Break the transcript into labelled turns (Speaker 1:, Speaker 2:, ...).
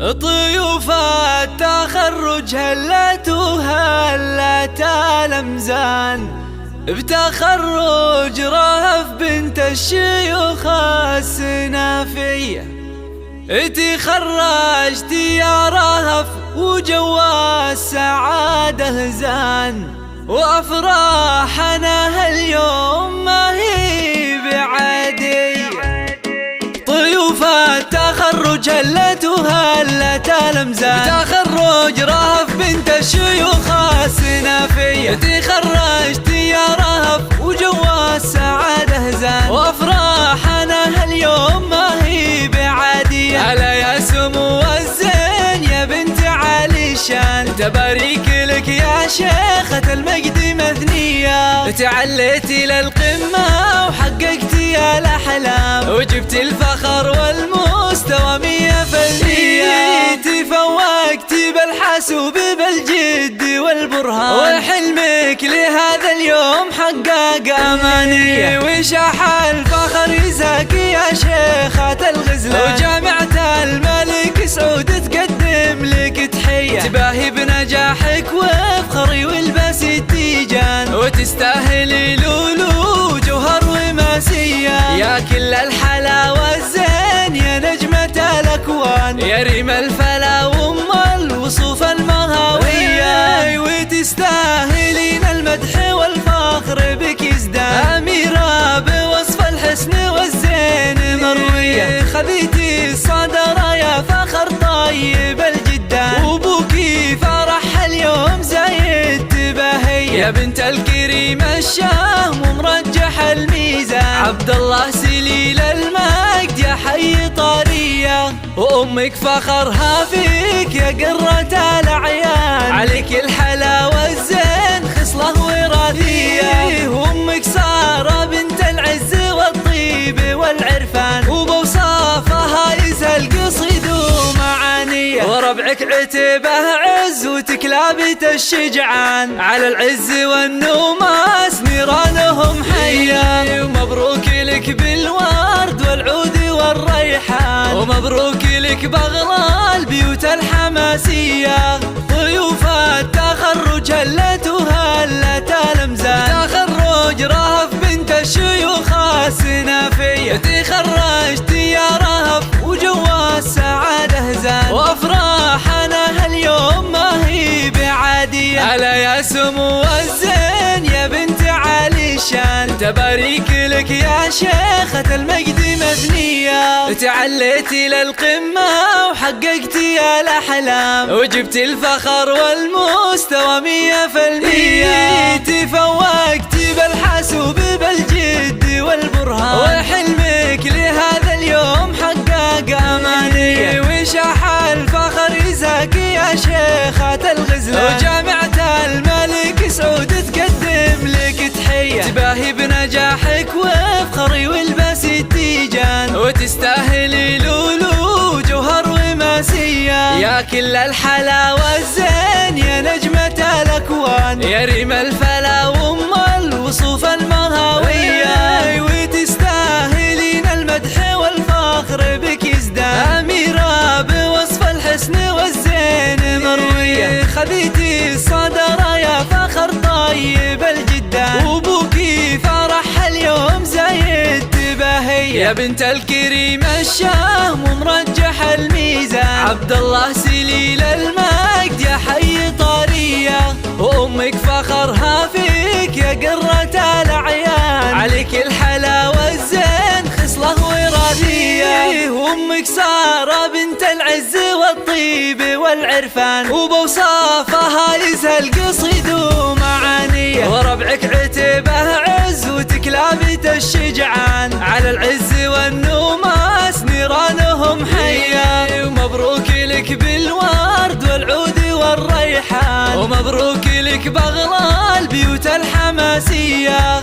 Speaker 1: طيوف التخرج هلت وهلت الأمزان، بتخرج رهف بنت الشيوخ السنافية. تخرجت يا رهف وجوا السعادة زان، وأفراحنا هاليوم ما هي بعادية. طيوف التخرج هلت وهلت الأمزان، بتخرج رهف بنت الشيوخ السنافية. تخرجت يا رهف وجوا السعادة زان، وأفراحنا هاليوم ما هي بعادية. هلا يا سمو الزين يا بنت علي شان، تباريك لك يا شيخة المجد مثنية. تعليتي للقمة وحققتي الأحلام، وجبت الفخر والمستوى 100%. تفوقتي بالحسوب بالجد والبرهان، وحلمك لهذا اليوم حقق أمانية. وشاح الفخر يزاك يا شيخة الغزلان، وجامعة الملك سعود تقدم لك تحية. تباهي بنجاحك وفخري والباس التيجان، وتستاهلي لولو جوهر وماسية. يا كل الحلاوة الزين يا نجمة الأكوان، يا ريم الفلا وام الوصوف المهاوية. وتستاهلين المدح والفخر بك يزدان، أميرة بوصف الحسن والزين مروية. خذيتي الصدر يا فخر طيب الجدان، وبوكي فرح اليوم زايد تباهية. يا بنت الكريم الشهم ومرجح الميزان، عبد الله سليل المجد يا حي طارية. وأمك فخرها فيك يا قرة الأعيان، عليك الحلاوة الزين خصلة وراثية. وأمك سارة بنت العز والطيب والعرفان، وبوصافها يسهل قصيد ومعانية. وربعك عتبه عز وتكلابت الشجعان، على العز والنوماس نيرانهم حية. ومبروك لك بالورد والعود والريحان، ومبروك لك بغلى البيوت الحماسية. ضيوف التخرج هلت وهلت الأمزان، تخرج رهف بنت الشيوخ السنافية. تخرجت يا رهف وجوا السعادة زان، وأفراحنا هاليوم ما هي بعادية. هلا يا سمو الزين يا بنت علي شان، تباريك لك يا شيخة المجد مثنية. تعليتي للقمة وحققتي الأحلام، وجبت الفخر والمستوى 100%. تفوقتي بالحسوب بالجد والبرهان، وحلمك لهذا اليوم حقق أمانية. وشاح الفخر يزاك يا شيخة الغزلان، وجامعة الملك سعود تقدم لك تحية. تباهي بنجاحك وفخري والباس التيجان، وتستاهلي لولو جوهر وماسية. يا كل الحلاوة الزين يا نجمة الأكوان، يا ريم الفلا وام الوصوف المهاوية. وتستاهلين المدح والفخر بك يزدان، أميرة بوصف الحسن والزين مروية. خذيتي الصدر يا فخر طيب الجدان، وبوكي فرح اليوم زايد تباهية. يا بنت الكريم الشهم ومرجح الميزان، عبد الله سليل المجد يا حي طارية. وأمك فخرها فيك يا قرة الأعيان، عليك الحلاوة الزين خصلة وراثية. وأمك سارة بنت العز والطيب والعرفان، وبوصافها يسهل قصيد ومعانية. وربعك عتبه عز وتكلابت الشجعان، على العز والنوماس نيرانهم حية. ومبروك لك بالورد والعود والريحان، ومبروك لك بغلى البيوت الحماسية.